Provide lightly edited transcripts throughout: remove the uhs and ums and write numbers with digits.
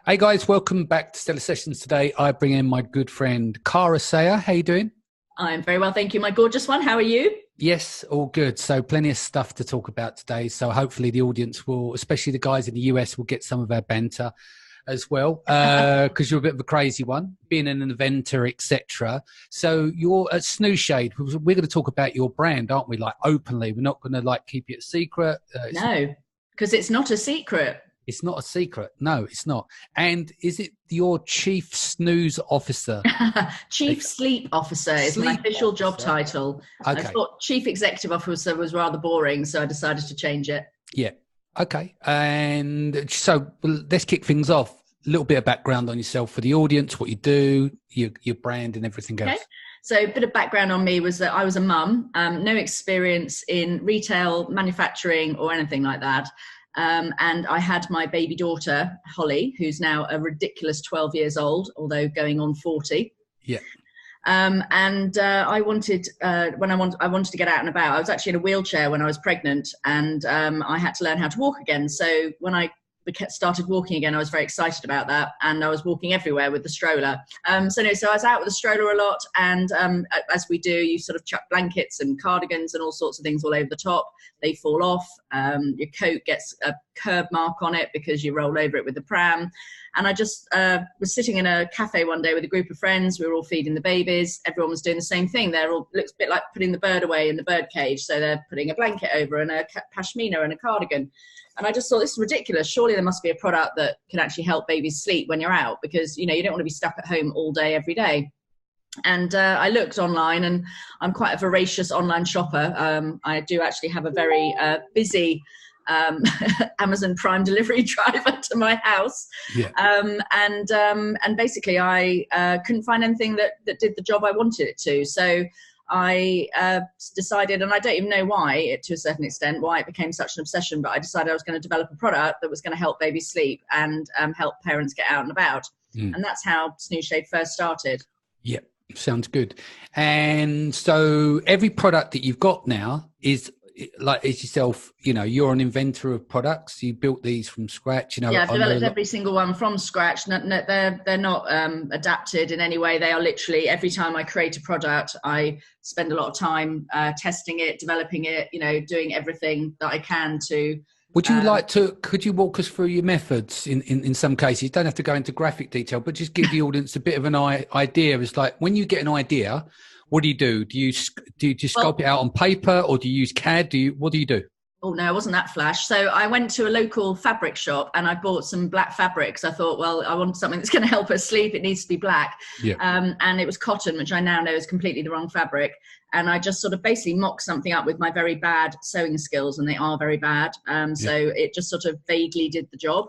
Hey guys, welcome back to Stella Sessions. Today I bring in my good friend Cara Sayer. How you doing? I'm very well, thank you, my gorgeous one. How are you? Yes, all good. So plenty of stuff to talk about today. So hopefully the audience will, especially the guys in the US, will get some of our banter as well, because you're a bit of a crazy one, being an inventor, etc. So you're at Snooshade. We're going to talk about your brand, aren't we? Like openly. We're not going to like keep it a secret. No, because it's not a secret. It's not a secret. No, it's not. And is it your chief snooze officer? Chief Sleep Officer is my official job title. Okay. I thought Chief Executive Officer was rather boring, so I decided to change it. Yeah. Okay. And so let's kick things off. A little bit of background on yourself for the audience, what you do, your brand and everything else. Okay. So a bit of background on me was that I was a mum, no experience in retail, manufacturing or anything like that. And I had my baby daughter, Holly, who's now a ridiculous 12 years old, although going on 40. Yeah. I wanted, when I wanted to get out and about, I was actually in a wheelchair when I was pregnant, and I had to learn how to walk again. So when I started walking again, I was very excited about that, and I was walking everywhere with the stroller. So I was out with the stroller a lot, and as we do, you sort of chuck blankets and cardigans and all sorts of things all over the top. They fall off. Your coat gets a curb mark on it because you roll over it with the pram. And I just was sitting in a cafe one day with a group of friends. We were all feeding the babies. Everyone was doing the same thing. Looks a bit like putting the bird away in the bird cage. So they're putting a blanket over and a pashmina and a cardigan. And I just thought, this is ridiculous. Surely there must be a product that can actually help babies sleep when you're out, because, you know, you don't want to be stuck at home all day, every day. And I looked online, and I'm quite a voracious online shopper. I do actually have a very busy Amazon Prime delivery driver to my house. Yeah. And basically I couldn't find anything that did the job I wanted it to. So I decided, and I don't even know why, to a certain extent, why it became such an obsession, but I decided I was going to develop a product that was going to help babies sleep and help parents get out and about. And that's how Snooshade first started. Yeah, sounds good. And so every product that you've got now is like, as yourself, you know, you're an inventor of products. You built these from scratch, you know. Yeah, I've developed every single one from scratch. They're not adapted in any way. They are literally, every time I create a product, I spend a lot of time testing it, developing it, you know, doing everything that I can to. Would you could you walk us through your methods in some cases? You don't have to go into graphic detail, but just give the audience a bit of an idea. It's like, when you get an idea, what do you do? Do you just sculpt it out on paper, or do you use CAD? What do you do? Oh, no, I wasn't that flash. So I went to a local fabric shop and I bought some black fabrics. I thought, well, I want something that's going to help us sleep. It needs to be black. Yeah. And it was cotton, which I now know is completely the wrong fabric. And I just sort of basically mocked something up with my very bad sewing skills, and they are very bad. So it just sort of vaguely did the job.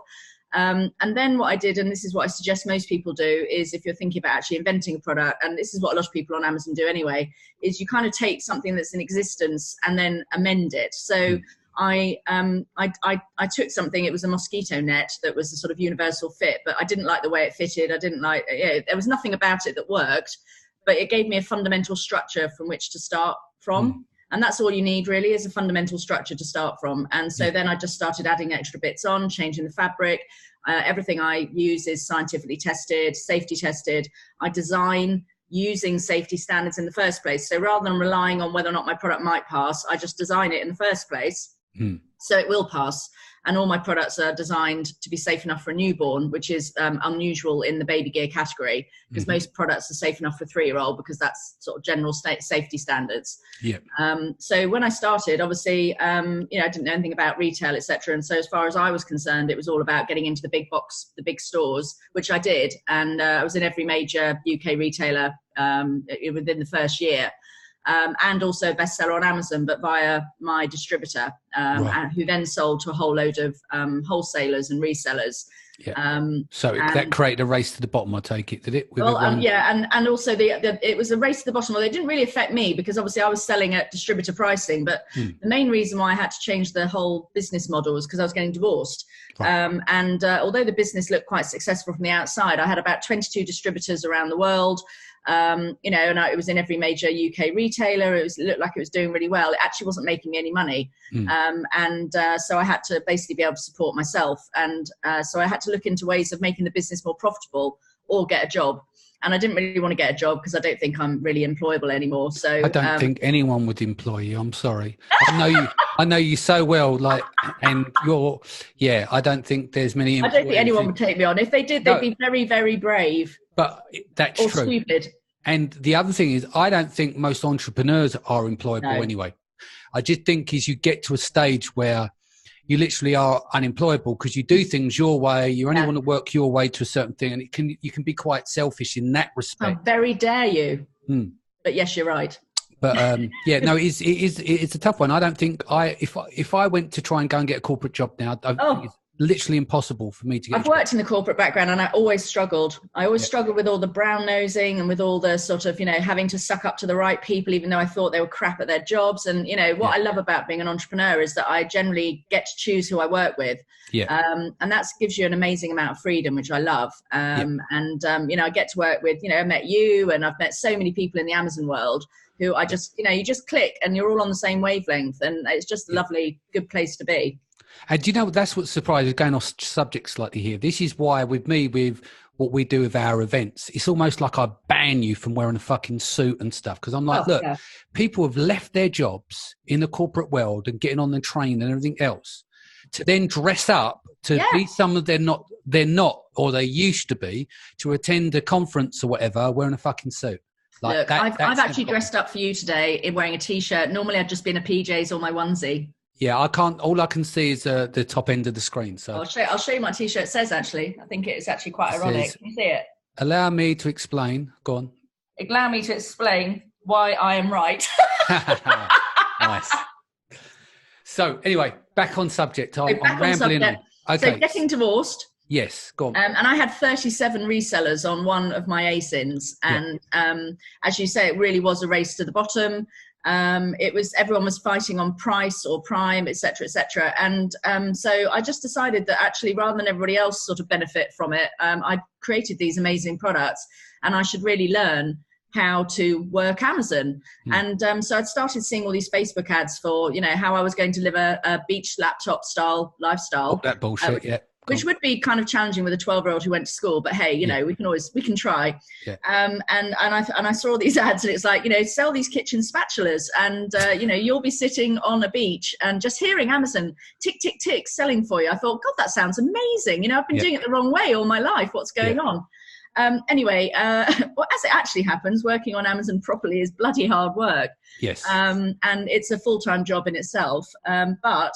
And then what I did, and this is what I suggest most people do, is if you're thinking about actually inventing a product, and this is what a lot of people on Amazon do anyway, is you kind of take something that's in existence and then amend it. So I took something, it was a mosquito net that was a sort of universal fit, but I didn't like the way it fitted. I didn't like, there was nothing about it that worked, but it gave me a fundamental structure from which to start from. And that's all you need, really, is a fundamental structure to start from. And so then I just started adding extra bits on, changing the fabric. Everything I use is scientifically tested, safety tested. I design using safety standards in the first place. So rather than relying on whether or not my product might pass, I just design it in the first place. So it will pass. And all my products are designed to be safe enough for a newborn, which is unusual in the baby gear category, because most products are safe enough for a 3-year-old, because that's sort of general safety standards. Yeah. So when I started, obviously, I didn't know anything about retail, etc. And so as far as I was concerned, it was all about getting into the big box, the big stores, which I did. And I was in every major UK retailer within the first year. And also bestseller on Amazon, but via my distributor, who then sold to a whole load of wholesalers and resellers. Yeah. So that created a race to the bottom, I take it, did it? And also it was a race to the bottom. Well, it didn't really affect me, because obviously I was selling at distributor pricing, but the main reason why I had to change the whole business model was because I was getting divorced. Right. Although the business looked quite successful from the outside, I had about 22 distributors around the world. you know, and it was in every major UK retailer. It looked like it was doing really well. It actually wasn't making me any money. So I had to basically be able to support myself. And so I had to look into ways of making the business more profitable or get a job. And I didn't really want to get a job because I don't think I'm really employable anymore. So I don't think anyone would employ you. I'm sorry. I know you so well, like, and I don't think there's many. I don't think anyone would take me on. If they did, they'd be very, very brave. But that's or true. Stupid. And the other thing is, I don't think most entrepreneurs are employable anyway. I just think you get to a stage where you literally are unemployable because you do things your way. You only want to work your way to a certain thing, and you can be quite selfish in that respect. How very dare you? But yes, you're right. But it's a tough one. I don't think if I went to try and go and get a corporate job now, I think it's literally impossible for me to get. I've worked in the corporate background and I always struggled. I always struggled with all the brown nosing and with all the sort of, you know, having to suck up to the right people, even though I thought they were crap at their jobs. And, you know, what I love about being an entrepreneur is that I generally get to choose who I work with. And that gives you an amazing amount of freedom, which I love. And, you know, I get to work with, you know, I met you and I've met so many people in the Amazon world who I just, you know, you just click and you're all on the same wavelength. And it's just a lovely, good place to be. And do you know, that's what surprises, going off subject slightly here. This is why with what we do with our events, it's almost like I ban you from wearing a fucking suit and stuff. Because I'm like, people have left their jobs in the corporate world and getting on the train and everything else to then dress up to be someone they're not, or they used to be, to attend a conference or whatever, wearing a fucking suit. Like Look, I've actually dressed up for you today in wearing a t-shirt. Normally I'd just be in a PJs or my onesie. Yeah, I can't. All I can see is the top end of the screen. So I'll show you my t-shirt says. Actually, I think it's actually quite ironic. Can you see it? Allow me to explain. Go on. Allow me to explain why I am right. Nice. So anyway, back on subject. I'm rambling on. Okay. So getting divorced. Yes, go on. And I had 37 resellers on one of my ASINs, and as you say, it really was a race to the bottom. Everyone was fighting on price or prime, etc., etc. And so I just decided that actually, rather than everybody else sort of benefit from it, I created these amazing products, and I should really learn how to work Amazon. And so I'd started seeing all these Facebook ads for, you know, how I was going to live a beach laptop style lifestyle. Oh, that bullshit, Which would be kind of challenging with a 12-year-old who went to school, but hey, you know, we can try. And I saw these ads, and it's like, you know, sell these kitchen spatulas, and you know, you'll be sitting on a beach and just hearing Amazon tick tick tick selling for you. I thought, God, that sounds amazing. You know, I've been doing it the wrong way all my life. What's going on? Anyway, well, as it actually happens, working on Amazon properly is bloody hard work. Yes. And it's a full-time job in itself. But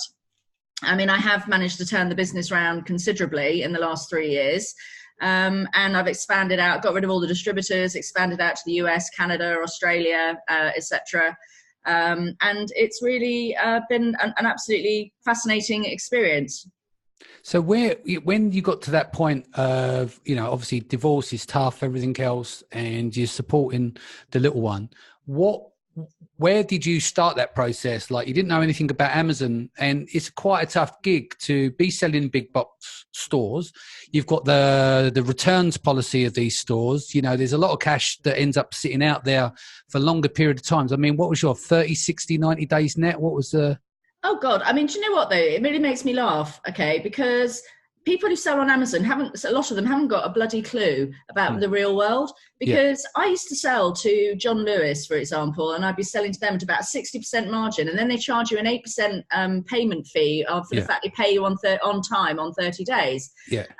I mean, I have managed to turn the business around considerably in the last 3 years. And I've expanded out, got rid of all the distributors, expanded out to the US, Canada, Australia, etc. And it's really been an absolutely fascinating experience. So when you got to that point of, you know, obviously divorce is tough, everything else, and you're supporting the little one, where did you start that process? Like, you didn't know anything about Amazon, and it's quite a tough gig to be selling big box stores. You've got the returns policy of these stores. You know, there's a lot of cash that ends up sitting out there for longer period of times. I mean, what was your 30, 60, 90 days net? What was the... Oh, God. I mean, do you know what, though? It really makes me laugh, okay, because people who sell on Amazon a lot of them haven't got a bloody clue about the real world, because I used to sell to John Lewis, for example, and I'd be selling to them at about 60% margin, and then they charge you an 8% payment fee for the fact they pay you on time on 30 days.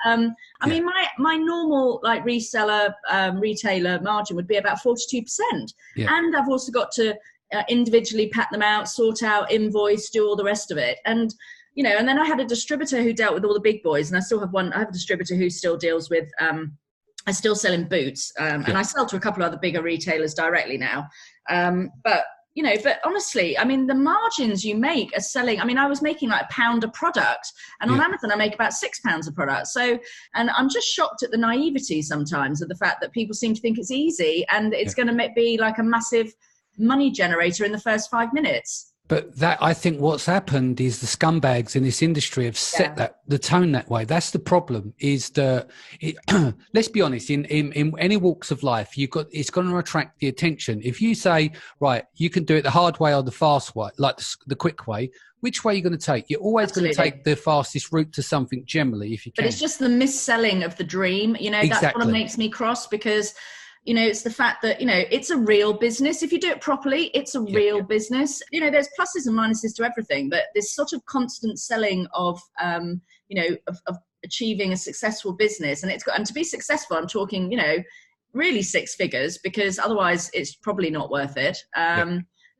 I mean, my normal like reseller, retailer margin would be about 42%. And I've also got to individually pat them out, sort out, invoice, do all the rest of it. And you know, and then I had a distributor who dealt with all the big boys, and I still have one. I have a distributor who still deals with. I still sell in Boots, and I sell to a couple of other bigger retailers directly now. But you know, but honestly, I mean, the margins you make are selling. I mean, I was making like £1 a product, and on Amazon I make about £6 a product. So, and I'm just shocked at the naivety sometimes of the fact that people seem to think it's easy and it's going to be like a massive money generator in the first 5 minutes. But that, I think what's happened is the scumbags in this industry have set the tone that way. That's the problem, is that let's be honest, in any walks of life, it's going to attract the attention. If you say, right, you can do it the hard way or the fast way, like the quick way, which way are you going to take? You're always going to take the fastest route to something generally, if you can. But it's just the misselling of the dream. That's what makes me cross, because it's the fact that, it's a real business. If you do it properly, it's a real business. There's pluses and minuses to everything, but this sort of constant selling of achieving a successful business, and to be successful, I'm talking, really six figures, because otherwise it's probably not worth it.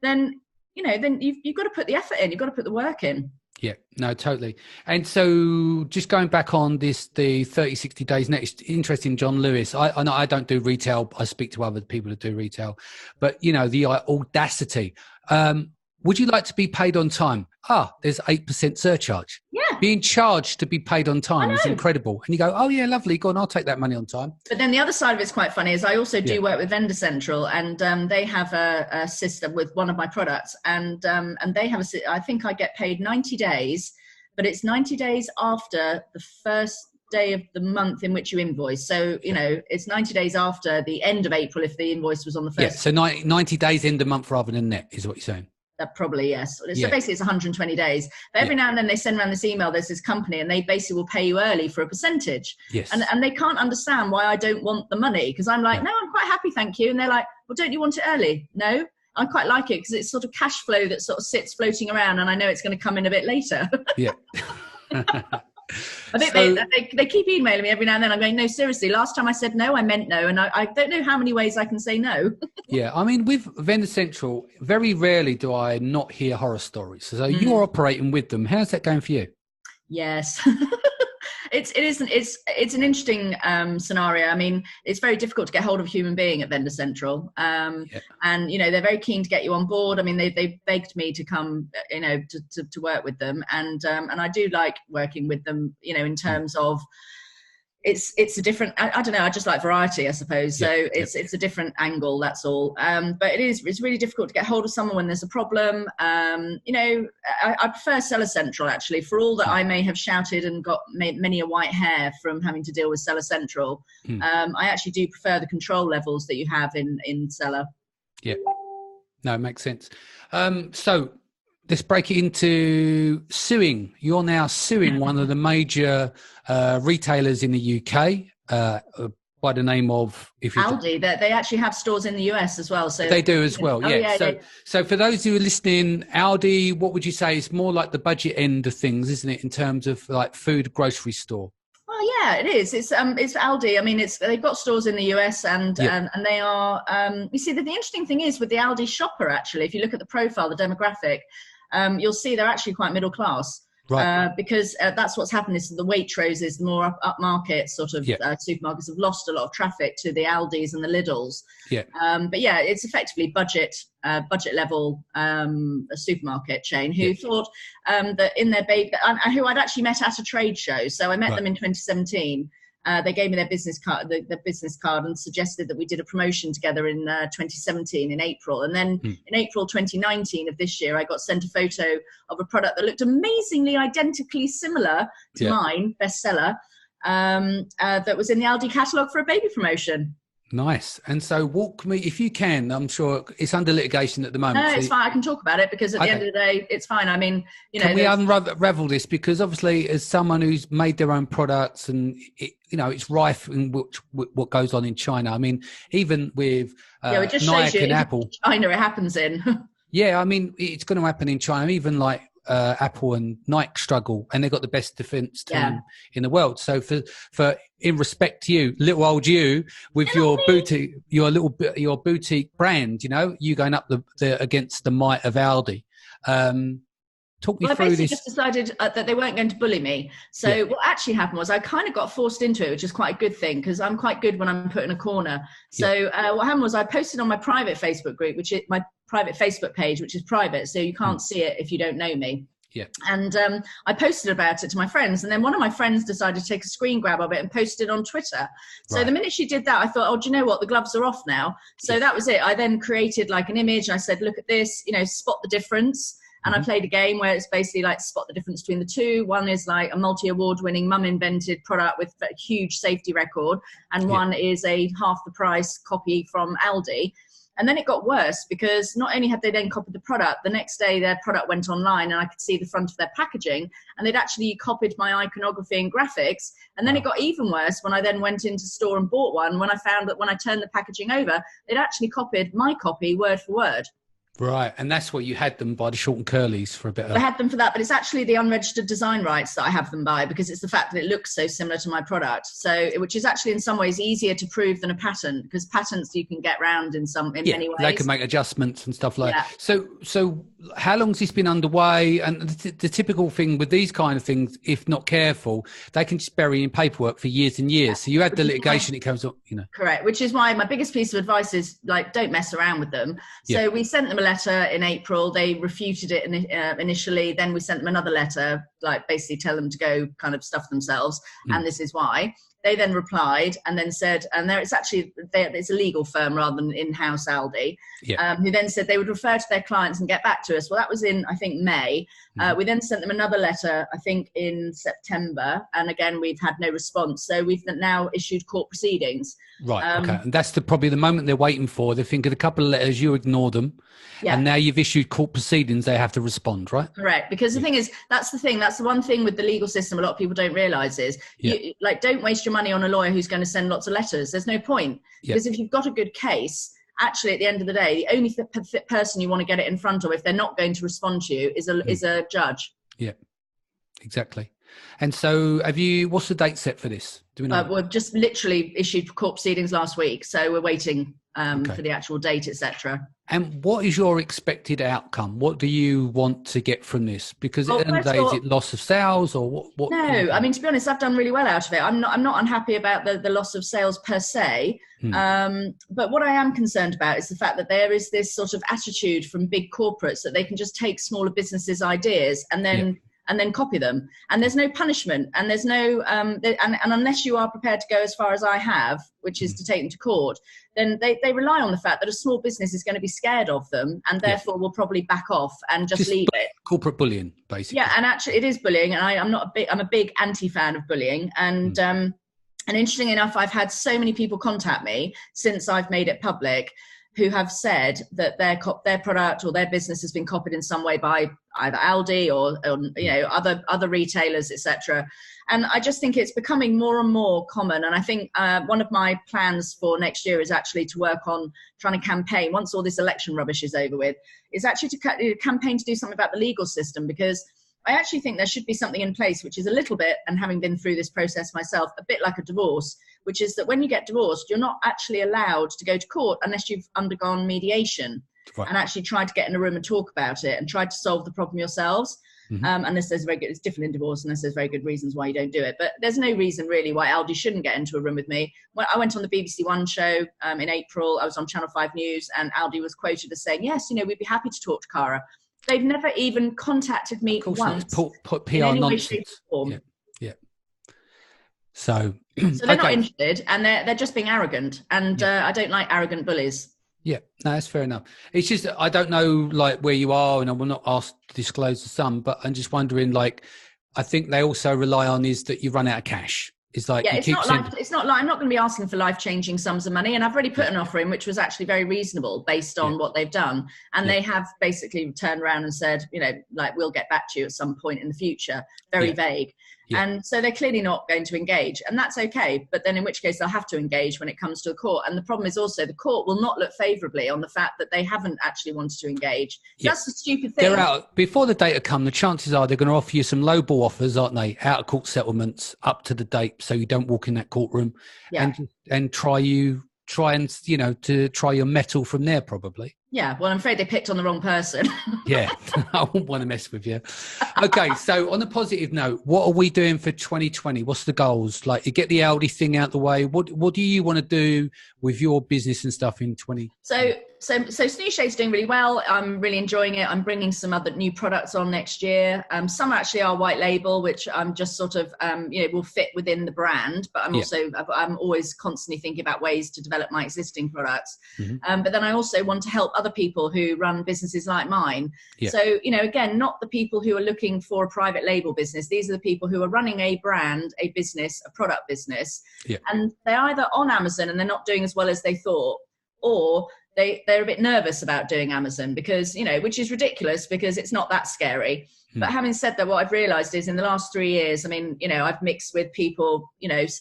Then you've got to put the effort in, you've got to put the work in. Yeah, no, totally. And so just going back on the 30, 60 days next, interesting, John Lewis. I know I don't do retail. I speak to other people that do retail, but the audacity. Would you like to be paid on time? There's 8% surcharge. Yeah. Being charged to be paid on time is incredible. And you go, oh yeah, lovely. Go on, I'll take that money on time. But then the other side of it's quite funny is I also do work with Vendor Central, and they have a system with one of my products, and they have I think I get paid 90 days, but it's 90 days after the first day of the month in which you invoice. So, it's 90 days after the end of April if the invoice was on the 1st. Yeah, so 90 days end of month rather than net is what you're saying. Probably, yes. So basically it's 120 days. But every now and then they send around this email, there's this company, and they basically will pay you early for a percentage. Yes. And they can't understand why I don't want the money, because I'm like, no, I'm quite happy, thank you. And they're like, well, don't you want it early? No, I quite like it because it's sort of cash flow that sort of sits floating around, and I know it's going to come in a bit later. Yeah. I think they keep emailing me every now and then. I'm going, no, seriously, last time I said no, I meant no. And I don't know how many ways I can say no. Yeah, I mean, with Vendor Central, very rarely do I not hear horror stories. So you're operating with them. How's that going for you? Yes. It's an interesting scenario. I mean, it's very difficult to get hold of a human being at Vendor Central, and they're very keen to get you on board. I mean, they begged me to come, to work with them, and I do like working with them, in terms of it's a different, I don't know, I just like variety, I suppose. So it's a different angle, that's all. But it's really difficult to get hold of someone when there's a problem. I prefer Stella Central, actually, for all that I may have shouted and got many a white hair from having to deal with Stella Central. I actually do prefer the control levels that you have in Stella. Yeah, no, it makes sense. So let's break it into Suing. You're now suing one of the major retailers in the UK by the name of Aldi. They actually have stores in the US as well. So they do as well. So for those who are listening, Aldi, what would you say is more like the budget end of things, isn't it, in terms of like food grocery store? Oh yeah, it is. It's Aldi. I mean, they've got stores in the US, and they are. You see, the interesting thing is with the Aldi shopper. Actually, if you look at the profile, the demographic, you'll see they're actually quite middle class. Right. Because that's what's happened is the Waitroses, the more upmarket sort of supermarkets have lost a lot of traffic to the Aldis and the Lidls. Yeah. But yeah, it's effectively budget level a supermarket chain who thought that in their who I'd actually met at a trade show. So I met them in 2017. They gave me their business card, and suggested that we did a promotion together in 2017 in April. And then in April 2019 of this year, I got sent a photo of a product that looked amazingly identically similar to mine, bestseller, that was in the Aldi catalogue for a baby promotion. Nice. And so walk me, if you can, I'm sure it's under litigation at the moment. No, it's fine. I can talk about it because at the end of the day, it's fine. I mean, can we unravel this? Because obviously as someone who's made their own products and, it's rife in what goes on in China. I mean, even with it just Nike shows you and Apple. China it happens in. Yeah, I mean, it's going to happen in China. Even like Apple and Nike struggle, and they've got the best defense team in the world. So for in respect to you, little old you, with your boutique, your boutique brand, you going up against the might of Aldi. Talk me through this. I basically just decided that they weren't going to bully me. So what actually happened was I kind of got forced into it, which is quite a good thing because I'm quite good when I'm put in a corner. So what happened was I posted on my private Facebook group, which is my private Facebook page, which is private. So you can't see it if you don't know me. Yeah. And I posted about it to my friends. And then one of my friends decided to take a screen grab of it and post it on Twitter. So the minute she did that, I thought, oh, do you know what? The gloves are off now. So that was it. I then created like an image. I said, look at this, spot the difference. And I played a game where it's basically like spot the difference between the two. One is like a multi-award winning mum invented product with a huge safety record. And one is a half the price copy from Aldi. And then it got worse because not only had they then copied the product, the next day their product went online and I could see the front of their packaging, and they'd actually copied my iconography and graphics. And then it got even worse when I then went into store and bought one, when I found that when I turned the packaging over, they'd actually copied my copy word for word. Right, and that's what you had them by, the short and curlies for a bit of... I had them for that, but it's actually the unregistered design rights that I have them by, because it's the fact that it looks so similar to my product. So, which is actually in some ways easier to prove than a patent, because patents you can get around in many ways. They can make adjustments and stuff like that. So how long has this been underway? And the typical thing with these kind of things, if not careful, they can just bury in paperwork for years and years. So you had the litigation, it comes up, you know. Correct, which is why my biggest piece of advice is, like, don't mess around with them. So we sent them a letter in April. They refuted it initially. Then we sent them another letter, like basically tell them to go kind of stuff themselves. And this is why. They then replied and then said, and there it's actually, it's a legal firm rather than in-house Aldi, who then said they would refer to their clients and get back to us. Well, that was in, I think, May. We then sent them another letter, I think, in September. And again, we've had no response. So we've now issued court proceedings. Right, okay. And that's probably the moment they're waiting for. They think of a couple of letters, you ignore them. And now you've issued court proceedings, they have to respond, right? Correct. Because the thing is, that's the one thing with the legal system a lot of people don't realise is, you, like, don't waste your money on a lawyer who's going to send lots of letters. There's no point. Because if you've got a good case, actually, at the end of the day, the only person you want to get it in front of, if they're not going to respond to you, is a judge. Yeah, exactly. And so what's the date set for this? Do we know? We've just literally issued court proceedings last week. So we're waiting for the actual date, etc. And what is your expected outcome? What do you want to get from this? Because at the end of the day, is it loss of sales or what? No, I mean, to be honest, I've done really well out of it. I'm not unhappy about the loss of sales per se. But what I am concerned about is the fact that there is this sort of attitude from big corporates that they can just take smaller businesses' ideas and then copy them, and there's no punishment, and there's no and unless you are prepared to go as far as I have, which is to take them to court, then they rely on the fact that a small business is going to be scared of them and therefore will probably back off and just leave it. Corporate bullying, basically. Yeah, and actually it is bullying, and I'm a big anti-fan of bullying, and interestingly enough, I've had so many people contact me since I've made it public who have said that their product or their business has been copied in some way by either Aldi or other retailers, etc. And I just think it's becoming more and more common. And I think one of my plans for next year is actually to work on trying to campaign, once all this election rubbish is over with, is actually to campaign to do something about the legal system, because I actually think there should be something in place which is a little bit, and having been through this process myself, a bit like a divorce, which is that when you get divorced, you're not actually allowed to go to court unless you've undergone mediation and actually tried to get in a room and talk about it and tried to solve the problem yourselves. Unless there's it's different in divorce, unless there's very good reasons why you don't do it. But there's no reason really why Aldi shouldn't get into a room with me. When I went on the BBC One show in April, I was on Channel 5 News, and Aldi was quoted as saying, yes, we'd be happy to talk to Cara. They've never even contacted me once. Put PR nonsense. So they're not interested, and they're just being arrogant, and I don't like arrogant bullies. Yeah, no, that's fair enough. It's just I don't know like where you are, and I will not ask to disclose the sum, but I'm just wondering, like, I think they also rely on is that you run out of cash. It's like it's not like I'm not going to be asking for life-changing sums of money, and I've already put an offer in which was actually very reasonable based on what they've done, and they have basically turned around and said, like, we'll get back to you at some point in the future. Very vague. And so they're clearly not going to engage, and that's okay. But then in which case they'll have to engage when it comes to the court. And the problem is also the court will not look favourably on the fact that they haven't actually wanted to engage. That's the stupid thing. They're out before the data come. The chances are they're going to offer you some lowball offers, aren't they? Out of court settlements up to the date, so you don't walk in that courtroom and try your mettle from there, probably. Yeah, well, I'm afraid they picked on the wrong person. I wouldn't want to mess with you. Okay, so on a positive note, what are we doing for 2020? What's the goals? Like, you get the Aldi thing out the way. What do you want to do with your business and stuff in 2020? So Snoo Shade's doing really well. I'm really enjoying it. I'm bringing some other new products on next year. Some actually are white label, which I'm just sort of, will fit within the brand. But I'm always constantly thinking about ways to develop my existing products. Mm-hmm. But then I also want to help other people who run businesses like mine. Yeah. So, again, not the people who are looking for a private label business. These are the people who are running a brand, a business, a product business. Yeah. And they're either on Amazon and they're not doing as well as they thought, or they're a bit nervous about doing Amazon because, which is ridiculous because it's not that scary. But having said that, what I've realized is in the last 3 years, I've mixed with people,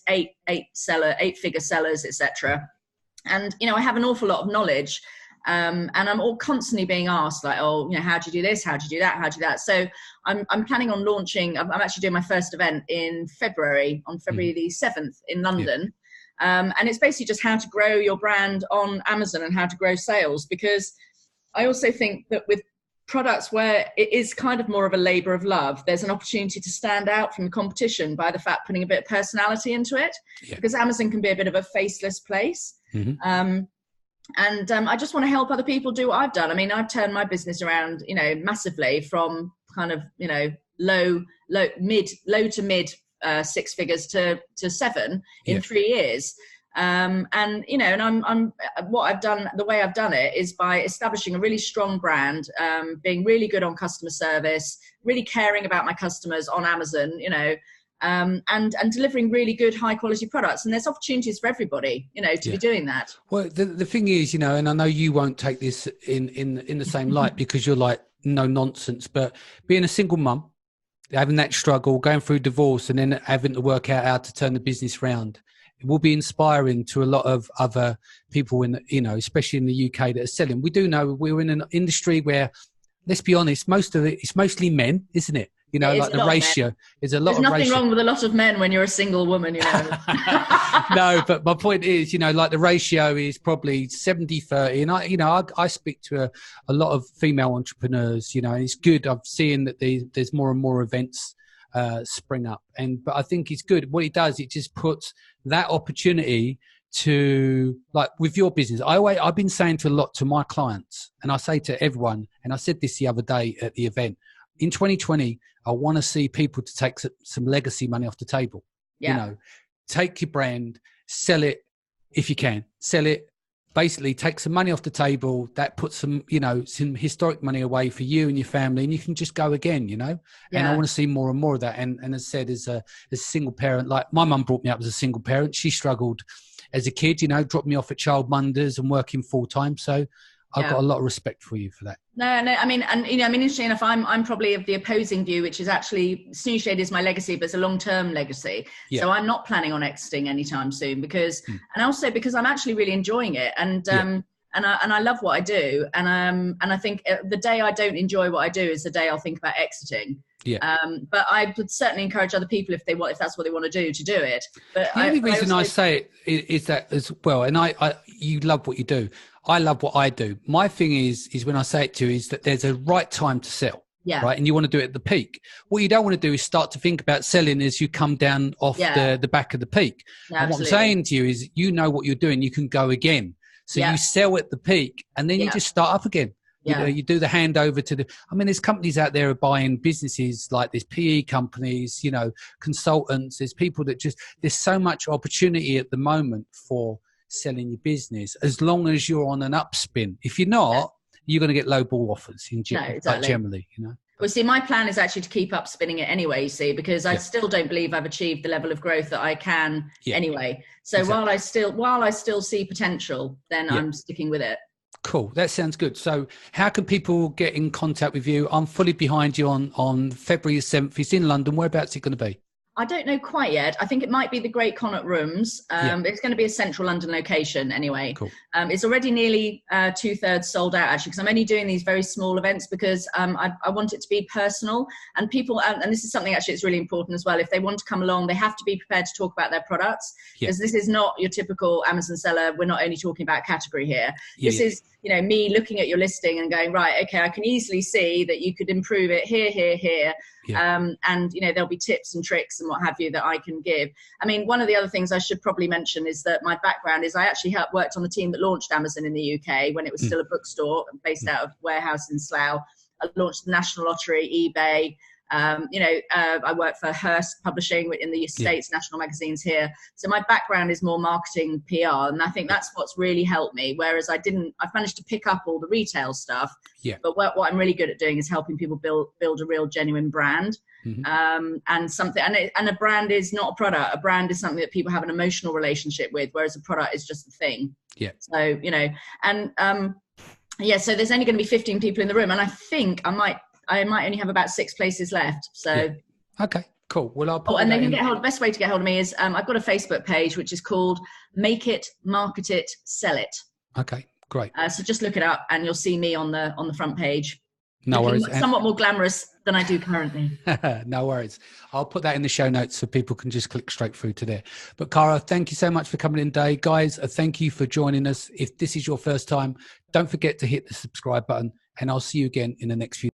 eight-figure sellers, etc. And, I have an awful lot of knowledge. And I'm all constantly being asked like, how do you do this? How do you do that? How do you do that? So I'm planning on launching, I'm actually doing my first event in February, on February the 7th in London. Yeah. And it's basically just how to grow your brand on Amazon and how to grow sales, because I also think that with products where it is kind of more of a labor of love, there's an opportunity to stand out from the competition by the fact putting a bit of personality into it, because Amazon can be a bit of a faceless place. Mm-hmm. I just want to help other people do what I've done. I've turned my business around, massively from kind of, low to mid six figures to 7 in 3 years. I'm what I've done, the way I've done it is by establishing a really strong brand, being really good on customer service, really caring about my customers on Amazon, and delivering really good high quality products. And there's opportunities for everybody, to be doing that. Well, the thing is, and I know you won't take this in the same light because you're like, no nonsense, but being a single mum, having that struggle, going through divorce and then having to work out how to turn the business round, it will be inspiring to a lot of other people especially in the UK that are selling. We do know we're in an industry where, let's be honest, most of it, it's mostly men, isn't it? Like the ratio is a lot. There's of nothing wrong with a lot of men when you're a single woman, No, but my point is, like the ratio is probably 70-30. And I speak to a lot of female entrepreneurs, and it's good. I've seen that there's more and more events spring up. But I think it's good. What it does, it just puts that opportunity to, like with your business. I've been saying to my clients, and I say to everyone, and I said this the other day at the event, in 2020, I want to see people to take some legacy money off the table. Yeah. Take your brand, sell it if you can. Sell it, basically take some money off the table. That puts some historic money away for you and your family, and you can just go again, And I want to see more and more of that. And as I said, as a single parent, like my mum brought me up as a single parent. She struggled as a kid, dropped me off at child Mondays and working full time. So I've got a lot of respect for you for that. No, interesting enough, I'm probably of the opposing view, which is actually Snoo Shade is my legacy, but it's a long-term legacy. Yeah. So I'm not planning on exiting anytime soon because I'm actually really enjoying it. And I love what I do. And I think the day I don't enjoy what I do is the day I'll think about exiting. Yeah. But I would certainly encourage other people if that's what they want to do it. But the only reason I say it is that as well, and you love what you do. I love what I do. My thing is when I say it to you is that there's a right time to sell. Yeah. Right. And you want to do it at the peak. What you don't want to do is start to think about selling as you come down off the back of the peak. Yeah, and what I'm saying to you is, what you're doing, you can go again. So you sell at the peak and then you just start up again. Yeah. You do the handover to there's companies out there buying businesses, like there's PE companies, consultants, there's people that there's so much opportunity at the moment for selling your business, as long as you're on an upspin. If you're not, you're going to get low ball offers generally, Well, see, my plan is actually to keep up spinning it anyway, because I still don't believe I've achieved the level of growth that I can anyway. So while I still see potential, then I'm sticking with it. Cool. That sounds good. So how can people get in contact with you? I'm fully behind you on February 7th. It's in London. Whereabouts is it going to be? I don't know quite yet. I think it might be the Great Connaught Rooms. It's going to be a central London location anyway. Cool. It's already nearly 2/3 sold out, actually, because I'm only doing these very small events because I want it to be personal. And people, and this is something actually that's really important as well, if they want to come along, they have to be prepared to talk about their products, because this is not your typical Amazon seller. We're not only talking about category here. This is, me looking at your listing and going, right, okay, I can easily see that you could improve it here, here, here. And, you know, there'll be tips and tricks and what have you that I can give. I mean, one of the other things I should probably mention is that my background is I actually worked on the team that launched Amazon in the UK when it was still a bookstore based out of warehouse in Slough. I launched the National Lottery, eBay. I work for Hearst Publishing in the States, national magazines here. So my background is more marketing, PR, and I think that's what's really helped me. Whereas I've managed to pick up all the retail stuff. Yeah. But what I'm really good at doing is helping people build a real genuine brand. And a brand is not a product. A brand is something that people have an emotional relationship with, whereas a product is just a thing. Yeah. So, you know, and so there's only going to be 15 people in the room, and I think I might only have about 6 places left. So okay, cool. Well, I'll put and they can get hold. The best way to get hold of me is I've got a Facebook page which is called Make It, Market It, Sell It. Okay, great. So just look it up, and you'll see me on the front page. No worries. Somewhat more glamorous than I do currently. No worries. I'll put that in the show notes so people can just click straight through to there. But Cara, thank you so much for coming in today. Guys, thank you for joining us. If this is your first time, don't forget to hit the subscribe button, and I'll see you again in the next few